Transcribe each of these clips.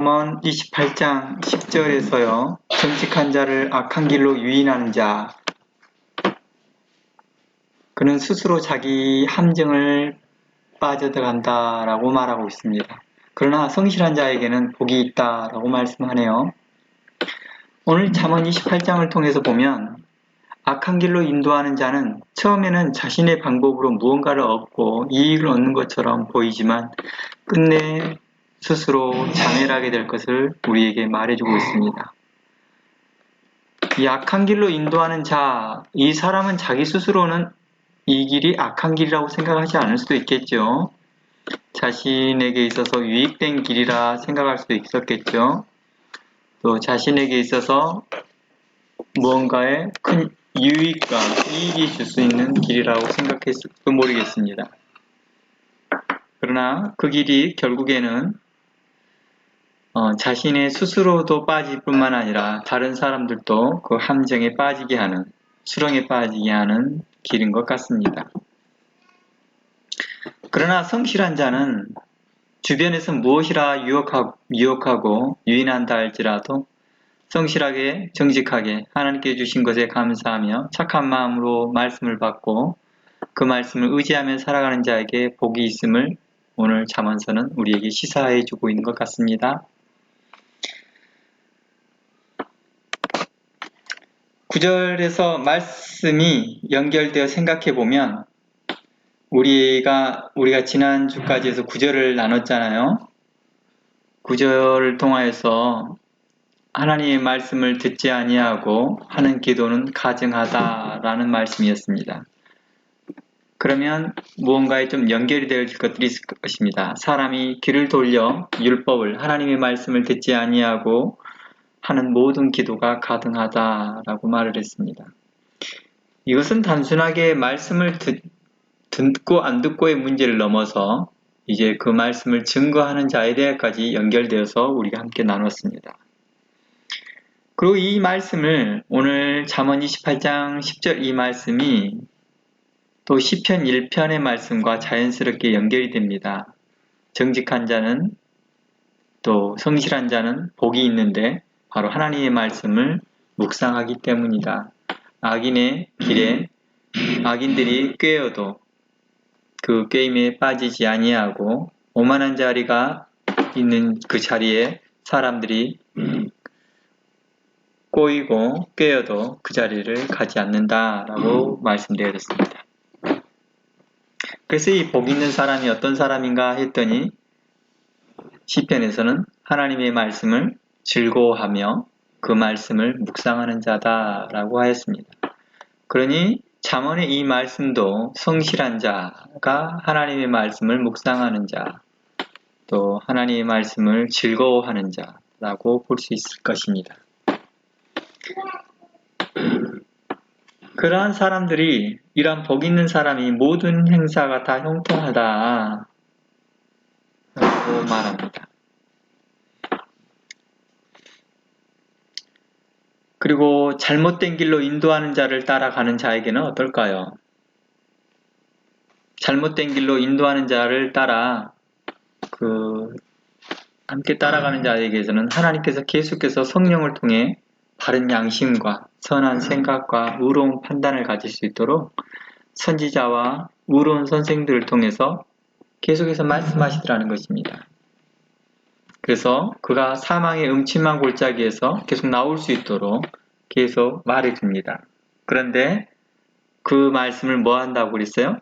잠언 28장 10절에서요. 정직한 자를 악한 길로 유인하는 자, 그는 스스로 자기 함정을 빠져들어간다라고 말하고 있습니다. 그러나 성실한 자에게는 복이 있다라고 말씀하네요. 오늘 잠언 28장을 통해서 보면 악한 길로 인도하는 자는 처음에는 자신의 방법으로 무언가를 얻고 이익을 얻는 것처럼 보이지만 끝내 스스로 자멸하게 될 것을 우리에게 말해주고 있습니다. 이 악한 길로 인도하는 자, 이 사람은 자기 스스로는 이 길이 악한 길이라고 생각하지 않을 수도 있겠죠. 자신에게 있어서 유익된 길이라 생각할 수도 있었겠죠. 또 자신에게 있어서 무언가에 큰 유익과 이익이 줄 수 있는 길이라고 생각했을지도 모르겠습니다. 그러나 그 길이 결국에는 자신의 스스로도 빠질 뿐만 아니라 다른 사람들도 그 함정에 빠지게 하는, 수렁에 빠지게 하는 길인 것 같습니다. 그러나 성실한 자는 주변에서 무엇이라 유혹하고 유인한다 할지라도 성실하게 정직하게 하나님께 주신 것에 감사하며 착한 마음으로 말씀을 받고 그 말씀을 의지하며 살아가는 자에게 복이 있음을 오늘 잠언서는 우리에게 시사해 주고 있는 것 같습니다. 9절에서 말씀이 연결되어 생각해 보면 우리가 지난주까지 해서 9절을 나눴잖아요. 9절을 통하여서 하나님의 말씀을 듣지 아니하고 하는 기도는 가증하다라는 말씀이었습니다. 그러면 무언가에 좀 연결이 될 것들이 있을 것입니다. 사람이 귀를 돌려 율법을, 하나님의 말씀을 듣지 아니하고 하는 모든 기도가 가증하다라고 말을 했습니다. 이것은 단순하게 말씀을 듣고 안 듣고의 문제를 넘어서 이제 그 말씀을 증거하는 자에 대해까지 연결되어서 우리가 함께 나눴습니다. 그리고 이 말씀을 오늘 잠언 28장 10절 이 말씀이 또 시편 1편의 말씀과 자연스럽게 연결이 됩니다. 정직한 자는 또 성실한 자는 복이 있는데 바로 하나님의 말씀을 묵상하기 때문이다. 악인의 길에 악인들이 꾀어도 그 꾀임에 빠지지 아니하고 오만한 자리가 있는 그 자리에 사람들이 꼬이고 꾀어도 그 자리를 가지 않는다라고 말씀드렸습니다. 그래서 이 복 있는 사람이 어떤 사람인가 했더니 시편에서는 하나님의 말씀을 즐거워하며 그 말씀을 묵상하는 자다라고 하였습니다. 그러니 잠언의 이 말씀도 성실한 자가 하나님의 말씀을 묵상하는 자, 또 하나님의 말씀을 즐거워하는 자라고 볼 수 있을 것입니다. 그러한 사람들이 이러한 복 있는 사람이 모든 행사가 다 형통하다 라고 말합니다. 그리고 잘못된 길로 인도하는 자를 따라가는 자에게는 어떨까요? 잘못된 길로 인도하는 자를 따라 함께 따라가는 자에게서는 하나님께서 계속해서 성령을 통해 바른 양심과 선한 생각과 의로운 판단을 가질 수 있도록 선지자와 의로운 선생들을 통해서 계속해서 말씀하시더라는 것입니다. 그래서 그가 사망의 음침한 골짜기에서 계속 나올 수 있도록 계속 말해줍니다. 그런데 그 말씀을 뭐 한다고 그랬어요?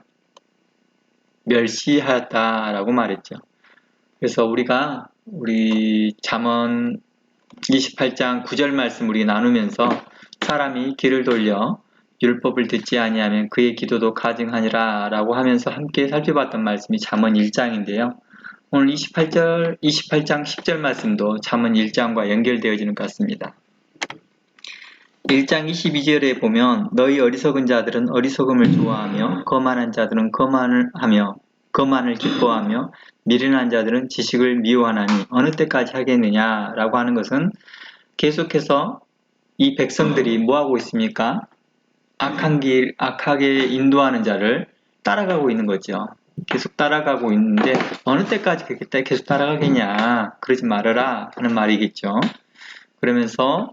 멸시하였다라고 말했죠. 그래서 우리 잠언 28장 9절 말씀 우리 나누면서 사람이 귀를 돌려 율법을 듣지 아니하면 그의 기도도 가증하니라 라고 하면서 함께 살펴봤던 말씀이 잠언 1장인데요. 오늘 28장 10절 말씀도 잠언 1장과 연결되어지는 것 같습니다. 1장 22절에 보면 너희 어리석은 자들은 어리석음을 좋아하며 거만한 자들은 거만을 기뻐하며 미련한 자들은 지식을 미워하나니 어느 때까지 하겠느냐 라고 하는 것은 계속해서 이 백성들이 뭐하고 있습니까? 악하게 인도하는 자를 따라가고 있는 거죠. 계속 따라가고 있는데 어느 때까지 그렇게 계속 따라가겠냐, 그러지 말아라 하는 말이겠죠. 그러면서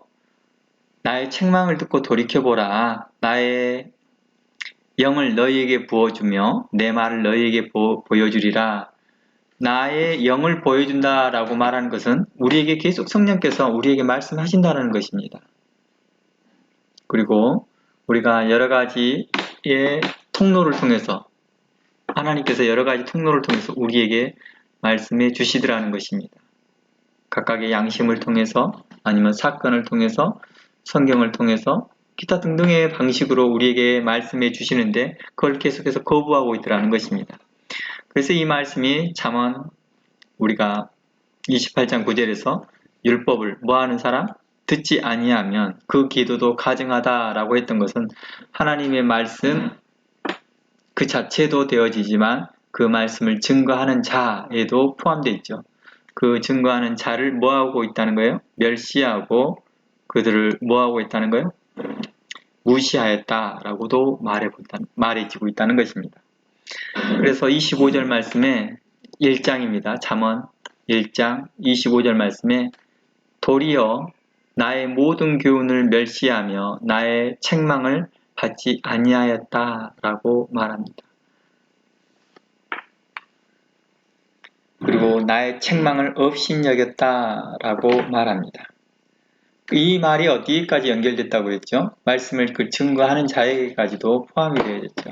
나의 책망을 듣고 돌이켜보라. 나의 영을 너희에게 부어주며 내 말을 너희에게 보여주리라. 나의 영을 보여준다라고 말하는 것은 우리에게 계속 성령께서 우리에게 말씀하신다는 것입니다. 그리고 우리가 여러 가지의 통로를 통해서, 하나님께서 여러 가지 통로를 통해서 우리에게 말씀해 주시더라는 것입니다. 각각의 양심을 통해서, 아니면 사건을 통해서, 성경을 통해서, 기타 등등의 방식으로 우리에게 말씀해 주시는데 그걸 계속해서 거부하고 있더라는 것입니다. 그래서 이 말씀이 잠언 우리가 28장 9절에서 율법을 뭐하는 사람? 듣지 아니하면 그 기도도 가증하다라고 했던 것은 하나님의 말씀 그 자체도 되어지지만 그 말씀을 증거하는 자에도 포함되어 있죠. 그 증거하는 자를 뭐하고 있다는 거예요? 멸시하고 그들을 뭐하고 있다는 거예요? 무시하였다라고도 말해지고 있다는 것입니다. 그래서 25절 말씀에 1장입니다. 잠언 1장 25절 말씀에 도리어 나의 모든 교훈을 멸시하며 나의 책망을 받지 아니하였다라고 말합니다. 그리고 나의 책망을 업신여겼다라고 말합니다. 이 말이 어디까지 연결됐다고 했죠? 말씀을 증거하는 자에게까지도 포함이 되어졌죠.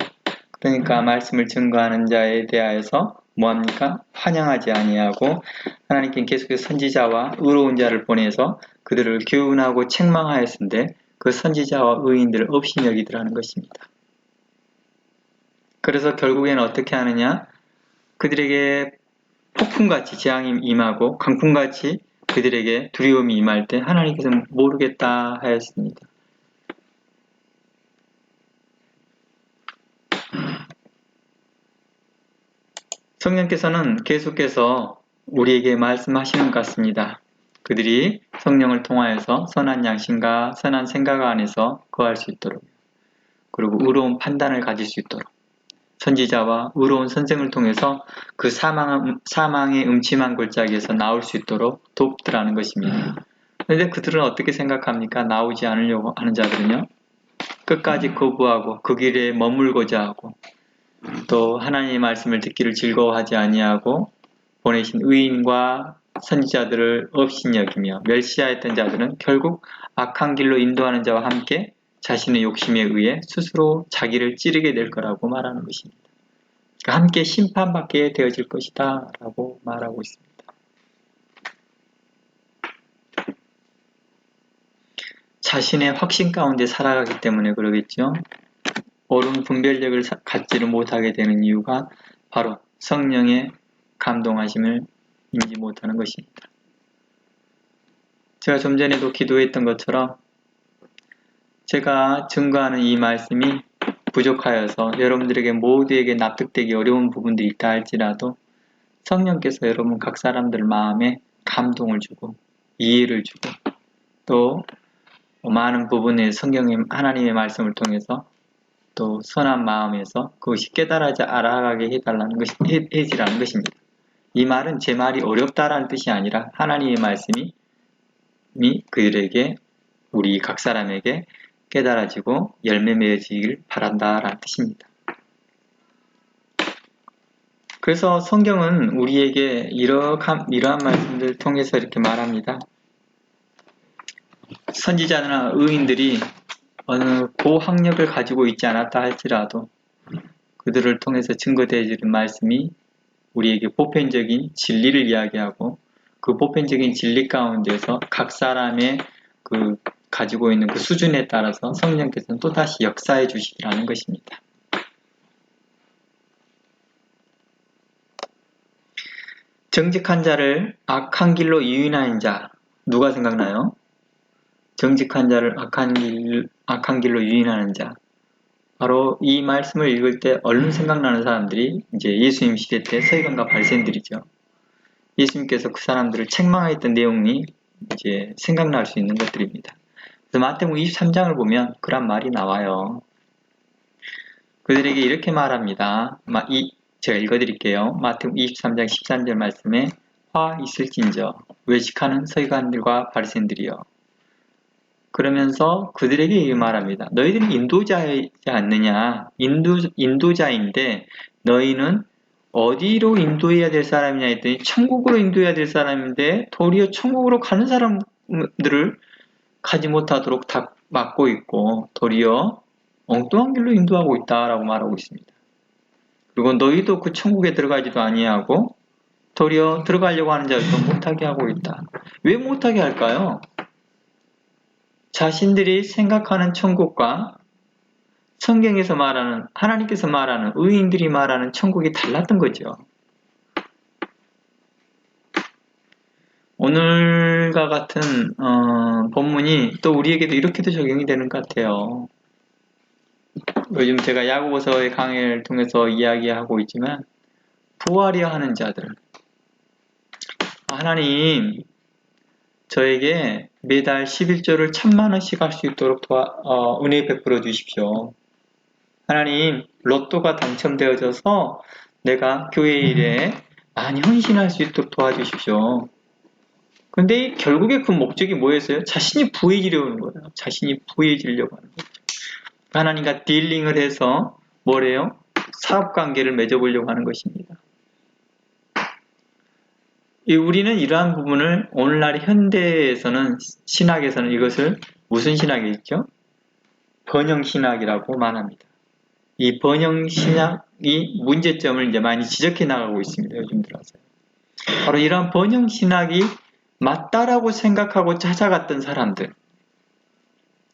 그러니까 말씀을 증거하는 자에 대하여서 뭐합니까? 환영하지 아니하고 하나님께는 계속해서 선지자와 의로운 자를 보내서 그들을 교훈하고 책망하였는데 그 선지자와 의인들을 업신여기더라는 것입니다. 그래서 결국에는 어떻게 하느냐? 그들에게 폭풍같이 재앙이 임하고 강풍같이 그들에게 두려움이 임할 때 하나님께서 모르겠다 하였습니다. 성령께서는 계속해서 우리에게 말씀하시는 것 같습니다. 그들이 성령을 통하여서 선한 양심과 선한 생각 안에서 거할 수 있도록, 그리고 의로운 판단을 가질 수 있도록, 선지자와 의로운 선생을 통해서 그 사망의 음침한 골짜기에서 나올 수 있도록 돕더라는 것입니다. 그런데 그들은 어떻게 생각합니까? 나오지 않으려고 하는 자들은요, 끝까지 거부하고 그 길에 머물고자 하고 또 하나님의 말씀을 듣기를 즐거워하지 아니하고 보내신 의인과 선지자들을 업신여기며 멸시하였던 자들은 결국 악한 길로 인도하는 자와 함께 자신의 욕심에 의해 스스로 자기를 찌르게 될 거라고 말하는 것입니다. 그러니까 함께 심판받게 되어질 것이다 라고 말하고 있습니다. 자신의 확신 가운데 살아가기 때문에 그러겠죠. 옳은 분별력을 갖지를 못하게 되는 이유가 바로 성령의 감동하심을 인지 못하는 것입니다. 제가 좀 전에도 기도했던 것처럼 제가 증거하는 이 말씀이 부족하여서 여러분들에게 모두에게 납득되기 어려운 부분들이 있다 할지라도 성령께서 여러분 각 사람들 마음에 감동을 주고 이해를 주고 또 많은 부분에 성경의 하나님의 말씀을 통해서 또 선한 마음에서 그것이 깨달아져 알아가게 해달라는 것이 해지라는 것입니다. 이 말은 제 말이 어렵다라는 뜻이 아니라 하나님의 말씀이 그들에게 우리 각 사람에게 깨달아지고 열매 맺어지길 바란다라는 뜻입니다. 그래서 성경은 우리에게 이러한 말씀들을 통해서 이렇게 말합니다. 선지자나 의인들이 어느 고학력을 가지고 있지 않았다 할지라도 그들을 통해서 증거되어지는 말씀이 우리에게 보편적인 진리를 이야기하고 그 보편적인 진리 가운데서 각 사람의 그 가지고 있는 그 수준에 따라서 성령께서는 또다시 역사해 주시라는 것입니다. 정직한 자를 악한 길로 유인하는 자, 누가 생각나요? 정직한 자를 악한 길로 유인하는 자. 바로 이 말씀을 읽을 때 얼른 생각나는 사람들이 이제 예수님 시대 때 서기관과 바리새인들이죠. 예수님께서 그 사람들을 책망하였던 내용이 이제 생각날 수 있는 것들입니다. 그래서 마태복음 23장을 보면 그런 말이 나와요. 그들에게 이렇게 말합니다. 제가 읽어드릴게요. 마태복음 23장 13절 말씀에 화 있을진저 외식하는 서기관들과 바리새인들이여. 그러면서 그들에게 말합니다. 너희들은 인도자이지 않느냐? 인도자인데 너희는 어디로 인도해야 될 사람이냐 했더니 천국으로 인도해야 될 사람인데 도리어 천국으로 가는 사람들을 가지 못하도록 다 막고 있고 도리어 엉뚱한 길로 인도하고 있다라고 말하고 있습니다. 그리고 너희도 그 천국에 들어가지도 아니하고 도리어 들어가려고 하는 자들도 못하게 하고 있다. 왜 못하게 할까요? 자신들이 생각하는 천국과 성경에서 말하는 하나님께서 말하는 의인들이 말하는 천국이 달랐던 거죠. 오늘과 같은 본문이 또 우리에게도 이렇게도 적용이 되는 것 같아요. 요즘 제가 야고보서의 강의를 통해서 이야기하고 있지만 부활이야 하는 자들, 하나님 저에게 매달 11조를 1000만원씩 할 수 있도록 은혜 베풀어 주십시오. 하나님 로또가 당첨되어져서 내가 교회 일에 많이 헌신할 수 있도록 도와주십시오. 근데 결국에 그 목적이 뭐였어요? 자신이 부해지려고 하는 거예요. 자신이 부해지려고 하는 거죠. 하나님과 딜링을 해서 뭐래요? 사업관계를 맺어보려고 하는 것입니다. 우리는 이러한 부분을 오늘날 현대에서는 신학에서는 이것을 무슨 신학이죠? 번영신학이라고 말합니다. 이 번영신학이 문제점을 이제 많이 지적해 나가고 있습니다. 요즘 들어서. 바로 이러한 번영신학이 맞다라고 생각하고 찾아갔던 사람들,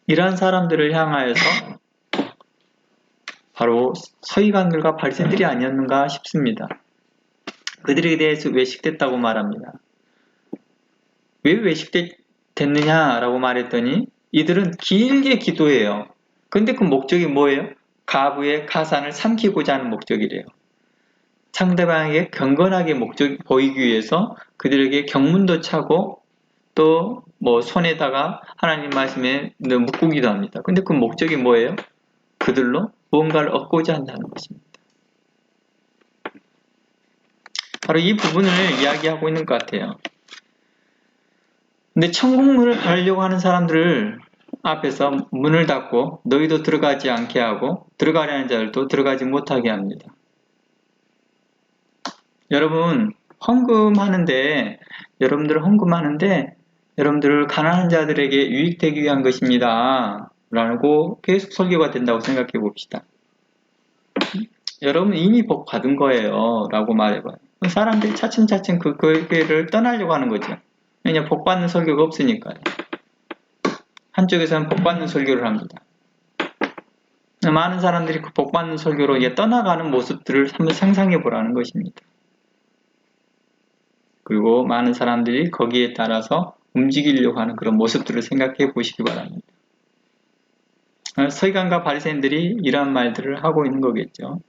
이러한 사람들을 향하여서 바로 서기관들과 바리새인들이 아니었는가 싶습니다. 그들에 대해서 외식됐다고 말합니다. 왜 외식됐느냐라고 말했더니 이들은 길게 기도해요. 근데 그 목적이 뭐예요? 가부의 가산을 삼키고자 하는 목적이래요. 상대방에게 경건하게 보이기 위해서 그들에게 경문도 차고 또 손에다가 하나님 말씀에 묶기도 합니다. 근데 그 목적이 뭐예요? 그들로 무언가를 얻고자 한다는 것입니다. 바로 이 부분을 이야기하고 있는 것 같아요. 근데 천국문을 가려고 하는 사람들을 앞에서 문을 닫고 너희도 들어가지 않게 하고 들어가려는 자들도 들어가지 못하게 합니다. 여러분 헌금하는데 여러분들 가난한 자들에게 유익되기 위한 것입니다. 라고 계속 설교가 된다고 생각해 봅시다. 여러분 이미 복 받은 거예요. 라고 말해봐요. 사람들이 차츰차츰 그 교회를 떠나려고 하는 거죠. 왜냐하면 복 받는 설교가 없으니까요. 한쪽에서는 복 받는 설교를 합니다. 많은 사람들이 그 복 받는 설교로 이제 떠나가는 모습들을 한번 상상해 보라는 것입니다. 그리고 많은 사람들이 거기에 따라서 움직이려고 하는 그런 모습들을 생각해 보시기 바랍니다. 서기관과 바리새인들이 이러한 말들을 하고 있는 거겠죠.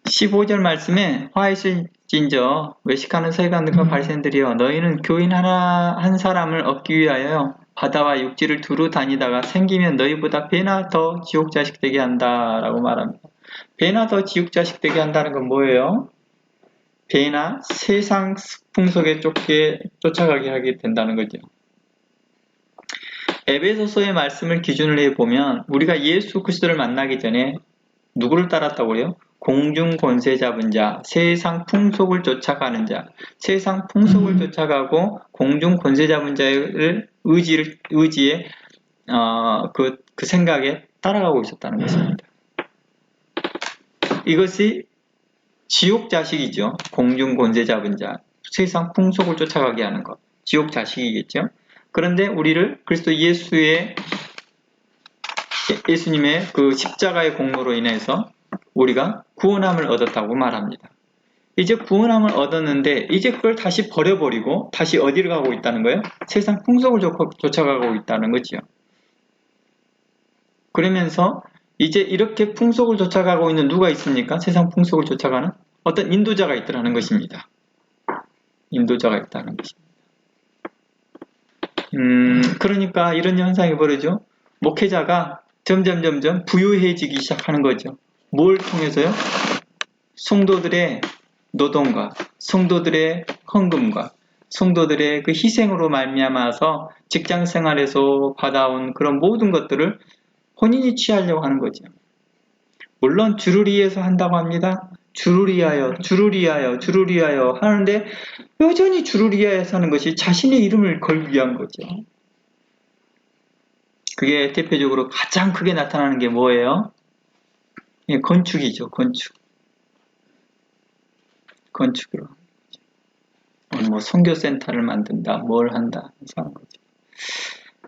15절 말씀에 화 있을진저 외식하는 서기관들과 바리새인들이여 너희는 교인 한 사람을 얻기 위하여 바다와 육지를 두루 다니다가 생기면 너희보다 배나 더 지옥 자식 되게 한다 라고 말합니다. 배나 더 지옥 자식 되게 한다는 건 뭐예요? 배나 세상 풍속에 쫓아가게 하게 된다는 거죠. 에베소서의 말씀을 기준으로 해보면 우리가 예수 그리스도를 만나기 전에 누구를 따랐다고 그래요? 공중 권세 잡은 자, 세상 풍속을 쫓아가는 자, 세상 풍속을 쫓아가고 공중 권세 잡은 자를 의지에 그 생각에 따라가고 있었다는 것입니다. 이것이 지옥 자식이죠. 공중 권세 잡은 자, 세상 풍속을 쫓아가게 하는 것, 지옥 자식이겠죠. 그런데 우리를 그리스도 예수님의 그 십자가의 공로로 인해서 우리가 구원함을 얻었다고 말합니다. 이제 구원함을 얻었는데 이제 그걸 다시 버려버리고 다시 어디로 가고 있다는 거예요? 세상 풍속을 쫓아가고 있다는 거죠. 그러면서 이제 이렇게 풍속을 쫓아가고 있는 누가 있습니까? 세상 풍속을 쫓아가는 어떤 인도자가 있더라는 것입니다. 인도자가 있다는 것입니다. 그러니까 이런 현상이 벌어져 목회자가 점점 부유해지기 시작하는 거죠. 뭘 통해서요? 성도들의 노동과 성도들의 헌금과 성도들의 그 희생으로 말미암아서 직장 생활에서 받아온 그런 모든 것들을 본인이 취하려고 하는 거죠. 물론 주를 위해서 한다고 합니다. 주를 위하여, 주를 위하여, 주를 위하여 하는데 여전히 주를 위하여 사는 것이 자신의 이름을 걸기 위한 거죠. 그게 대표적으로 가장 크게 나타나는 게 뭐예요? 예, 건축이죠. 건축으로. 뭐 선교센터를 만든다, 뭘 한다, 하는 거죠.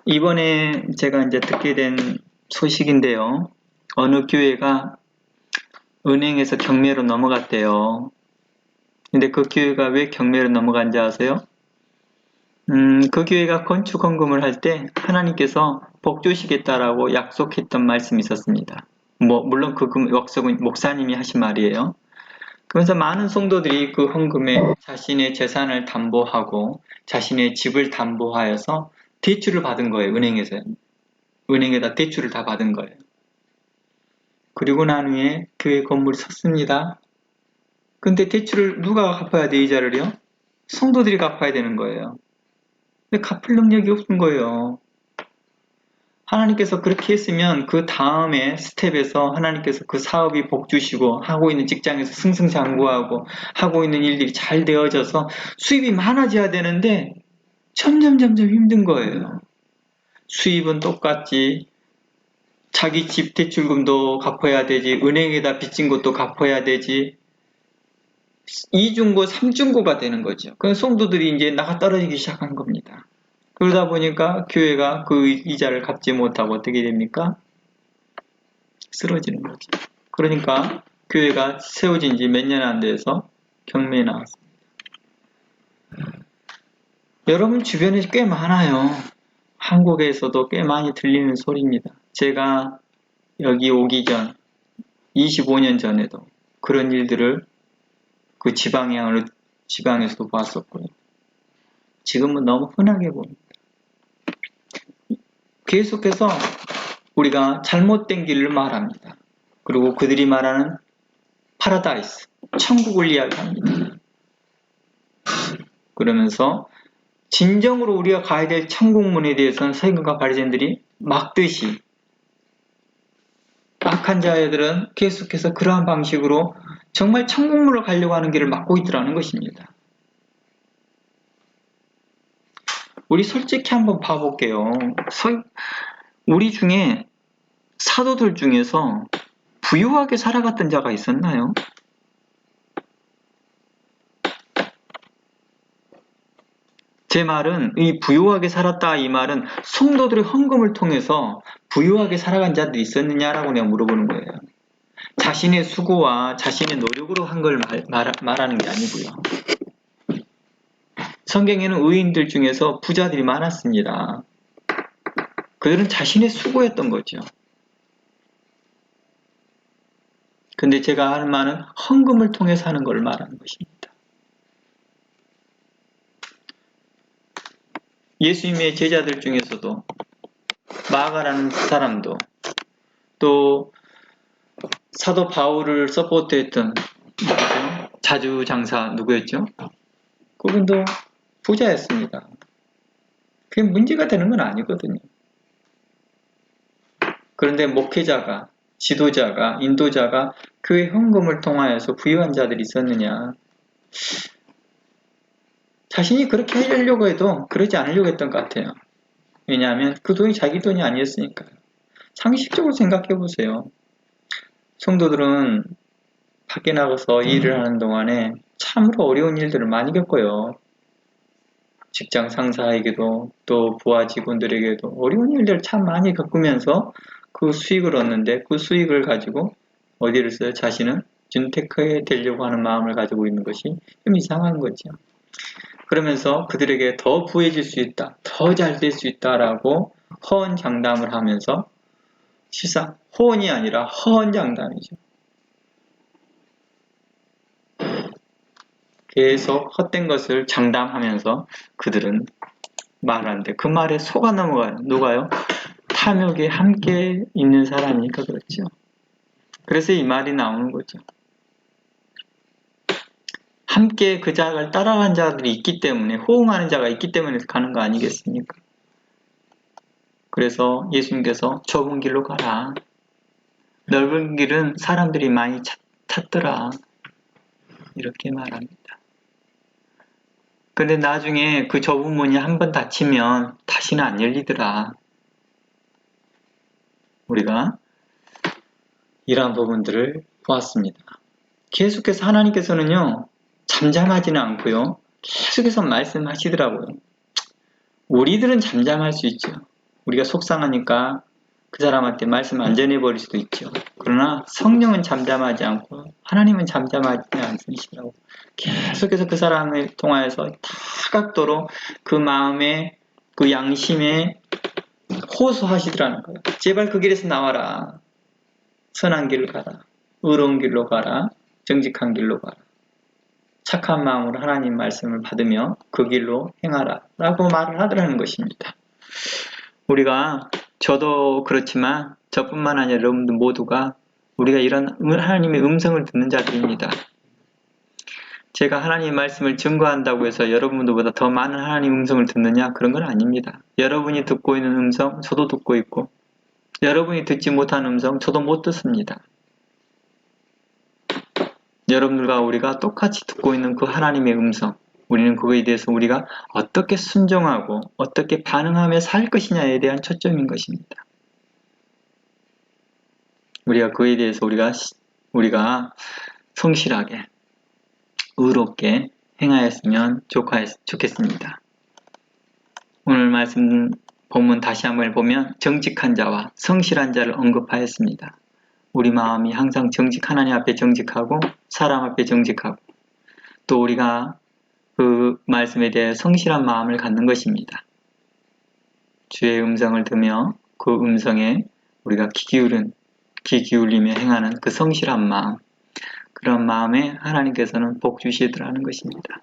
이번에 제가 이제 듣게 된 소식인데요. 어느 교회가 은행에서 경매로 넘어갔대요. 근데 그 교회가 왜 경매로 넘어간지 아세요? 그 교회가 건축 헌금을 할 때 하나님께서 복 주시겠다라고 약속했던 말씀이 있었습니다. 물론 그 약속은 목사님이 하신 말이에요. 그래서 많은 성도들이 그 헌금에 자신의 재산을 담보하고 자신의 집을 담보하여서 대출을 받은 거예요. 은행에다 대출을 다 받은 거예요. 그리고 난 후에 교회 건물이 섰습니다. 근데 대출을 누가 갚아야 돼, 이자를요? 성도들이 갚아야 되는 거예요. 근데 갚을 능력이 없는 거예요. 하나님께서 그렇게 했으면 그 다음에 스텝에서 하나님께서 그 사업이 복주시고 하고 있는 직장에서 승승장구하고 하고 있는 일들이 잘 되어져서 수입이 많아져야 되는데 점점 힘든 거예요. 수입은 똑같지. 자기 집 대출금도 갚아야 되지. 은행에다 빚진 것도 갚아야 되지. 2중고, 3중고가 되는 거죠. 그 성도들이 이제 나가 떨어지기 시작한 겁니다. 그러다 보니까 교회가 그 이자를 갚지 못하고 어떻게 됩니까? 쓰러지는 거죠. 그러니까 교회가 세워진 지 몇 년 안 돼서 경매에 나왔습니다. 여러분 주변에 꽤 많아요. 한국에서도 꽤 많이 들리는 소리입니다. 제가 여기 오기 전 25년 전에도 그런 일들을 그 지방에서도 봤었고요. 지금은 너무 흔하게 봅니다. 계속해서 우리가 잘못된 길을 말합니다. 그리고 그들이 말하는 파라다이스, 천국을 이야기합니다. 그러면서 진정으로 우리가 가야 될 천국문에 대해서는 서기관과 바리새인들이 막듯이 악한 자들은 계속해서 그러한 방식으로 정말 천국문으로 가려고 하는 길을 막고 있더라는 것입니다. 우리 솔직히 한번 봐볼게요. 우리 중에 사도들 중에서 부유하게 살아갔던 자가 있었나요? 제 말은 이 부유하게 살았다 이 말은 성도들의 헌금을 통해서 부유하게 살아간 자들이 있었느냐라고 내가 물어보는 거예요. 자신의 수고와 자신의 노력으로 한 걸 말하는 게 아니고요. 성경에는 의인들 중에서 부자들이 많았습니다. 그들은 자신의 수고였던 거죠. 근데 제가 하는 말은 헌금을 통해서 하는 걸 말하는 것입니다. 예수님의 제자들 중에서도 마가라는 사람도 또 사도 바울을 서포트했던 자주장사 누구였죠? 그분도 부자였습니다. 그게 문제가 되는 건 아니거든요. 그런데 목회자가, 지도자가, 인도자가 교회 헌금을 통하여서 부유한 자들이 있었느냐? 자신이 그렇게 하려고 해도 그러지 않으려고 했던 것 같아요. 왜냐하면 그 돈이 자기 돈이 아니었으니까요. 상식적으로 생각해 보세요. 성도들은 밖에 나가서 일을 하는 동안에 참으로 어려운 일들을 많이 겪어요. 직장 상사에게도 또 부하 직원들에게도 어려운 일들을 참 많이 겪으면서 그 수익을 얻는데 그 수익을 가지고 어디를 써요? 자신은 준테크에 되려고 하는 마음을 가지고 있는 것이 좀 이상한 거죠. 그러면서 그들에게 더 부해질 수 있다, 더 잘 될 수 있다라고 허언장담을 하면서 실상 호언이 아니라 허언장담이죠. 계속 헛된 것을 장담하면서 그들은 말하는데 그 말에 속아 넘어가요. 누가요? 탐욕에 함께 있는 사람이니까 그렇죠. 그래서 이 말이 나오는 거죠. 함께 그 자를 따라간 자들이 있기 때문에, 호응하는 자가 있기 때문에 가는 거 아니겠습니까? 그래서 예수님께서 좁은 길로 가라. 넓은 길은 사람들이 많이 찾더라. 이렇게 말합니다. 근데 나중에 그 좁은 문이 한번 닫히면 다시는 안 열리더라. 우리가 이러한 부분들을 보았습니다. 계속해서 하나님께서는요, 잠잠하지는 않고요, 계속해서 말씀하시더라고요. 우리들은 잠잠할 수 있죠. 우리가 속상하니까 그 사람한테 말씀 안 전해버릴 수도 있죠. 그러나 성령은 잠잠하지 않고 하나님은 잠잠하지 않으시더라고요. 계속해서 그 사람을 통하여서 다각도로 그 마음에, 그 양심에 호소하시더라는 거예요. 제발 그 길에서 나와라. 선한 길을 가라. 의로운 길로 가라. 정직한 길로 가라. 착한 마음으로 하나님 말씀을 받으며 그 길로 행하라. 라고 말을 하더라는 것입니다. 우리가, 저도 그렇지만 저뿐만 아니라 여러분들 모두가 우리가 이런 하나님의 음성을 듣는 자들입니다. 제가 하나님의 말씀을 증거한다고 해서 여러분들보다 더 많은 하나님의 음성을 듣느냐? 그런 건 아닙니다. 여러분이 듣고 있는 음성 저도 듣고 있고, 여러분이 듣지 못한 음성 저도 못 듣습니다. 여러분들과 우리가 똑같이 듣고 있는 그 하나님의 음성, 우리는 그거에 대해서 우리가 어떻게 순종하고 어떻게 반응하며 살 것이냐에 대한 초점인 것입니다. 우리가 그에 대해서 우리가 성실하게 의롭게 행하였으면 좋겠습니다. 오늘 말씀 본문 다시 한번 보면 정직한 자와 성실한 자를 언급하였습니다. 우리 마음이 항상 하나님 앞에 정직하고 사람 앞에 정직하고, 또 우리가 그 말씀에 대해 성실한 마음을 갖는 것입니다. 주의 음성을 들으며 그 음성에 우리가 귀 기울이며 행하는 그 성실한 마음, 그런 마음에 하나님께서는 복 주시더라는 것입니다.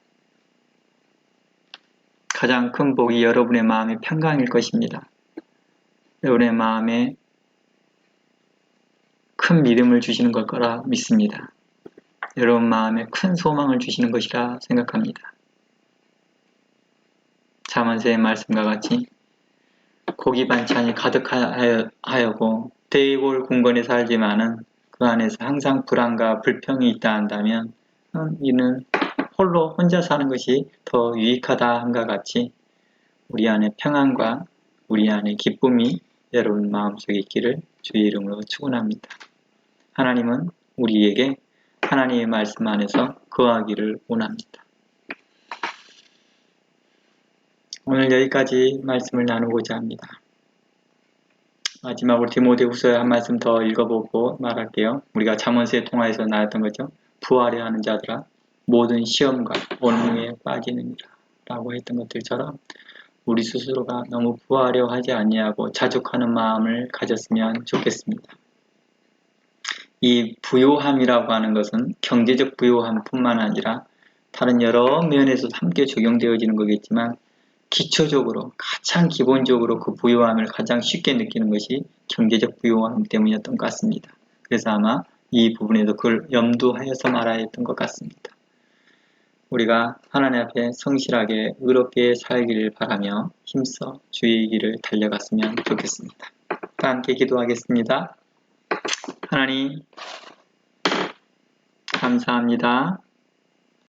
가장 큰 복이 여러분의 마음의 평강일 것입니다. 여러분의 마음에 큰 믿음을 주시는 걸 거라 믿습니다. 여러분 마음에 큰 소망을 주시는 것이라 생각합니다. 잠언서의 말씀과 같이 고기 반찬이 가득하여고 대골 궁궐에 살지만은 그 안에서 항상 불안과 불평이 있다 한다면 이는 홀로 혼자 사는 것이 더 유익하다 함과 같이 우리 안에 평안과 우리 안에 기쁨이 여러분 마음속에 있기를 주의 이름으로 축원합니다. 하나님은 우리에게 하나님의 말씀 안에서 거하기를 원합니다. 오늘 여기까지 말씀을 나누고자 합니다. 마지막으로 디모데후서 한 말씀 더 읽어보고 말할게요. 우리가 잠언서에 통하여서 나왔던 거죠. 부하려 하는 자들아 모든 시험과 원망에 빠지느니라 라고 했던 것들처럼 우리 스스로가 너무 부하려 하지 아니하고 자족하는 마음을 가졌으면 좋겠습니다. 이 부요함이라고 하는 것은 경제적 부요함뿐만 아니라 다른 여러 면에서 함께 적용되어지는 거겠지만, 기초적으로 가장 기본적으로 그 부요함을 가장 쉽게 느끼는 것이 경제적 부요함 때문이었던 것 같습니다. 그래서 아마 이 부분에도 그걸 염두하여서 말해야 했던 것 같습니다. 우리가 하나님 앞에 성실하게 의롭게 살기를 바라며 힘써 주의 길을 달려갔으면 좋겠습니다. 다 함께 기도하겠습니다. 하나님 감사합니다.